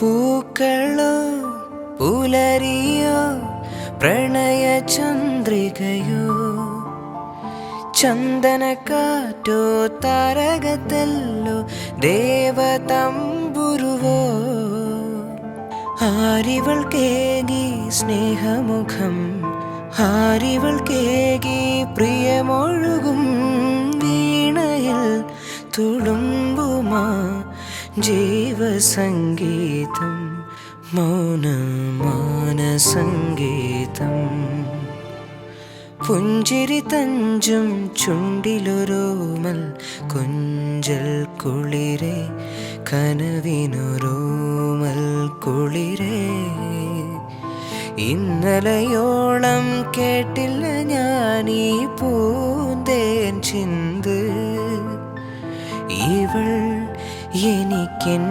പൂക്കളോ പുലരിയോ പ്രണയ ചന്ദ്രികയോ ചന്ദനക്കാറ്റോ താരകത്തല്ലോ ദേവതമ്പുരുവോ ആരിവൾ കേകി സ്നേഹമുഖം ആരിവൾ കേകി പ്രിയമൊഴുകും വീണയിൽ തുളുമ്പുമാ ജീവസംഗീതം മൗനമാനസംഗീതം പുഞ്ചിരി തഞ്ചും ചുണ്ടിലൊരോമൽ കൊഞ്ചൽ കുളിരേ കനവിനൊരോമൽ കുളിരേ ഇന്നലയോളം കേട്ടില്ല ഞാനീ പൂന്തേൻ ചിന്ത് ഇവൾ എനിക്കെൻ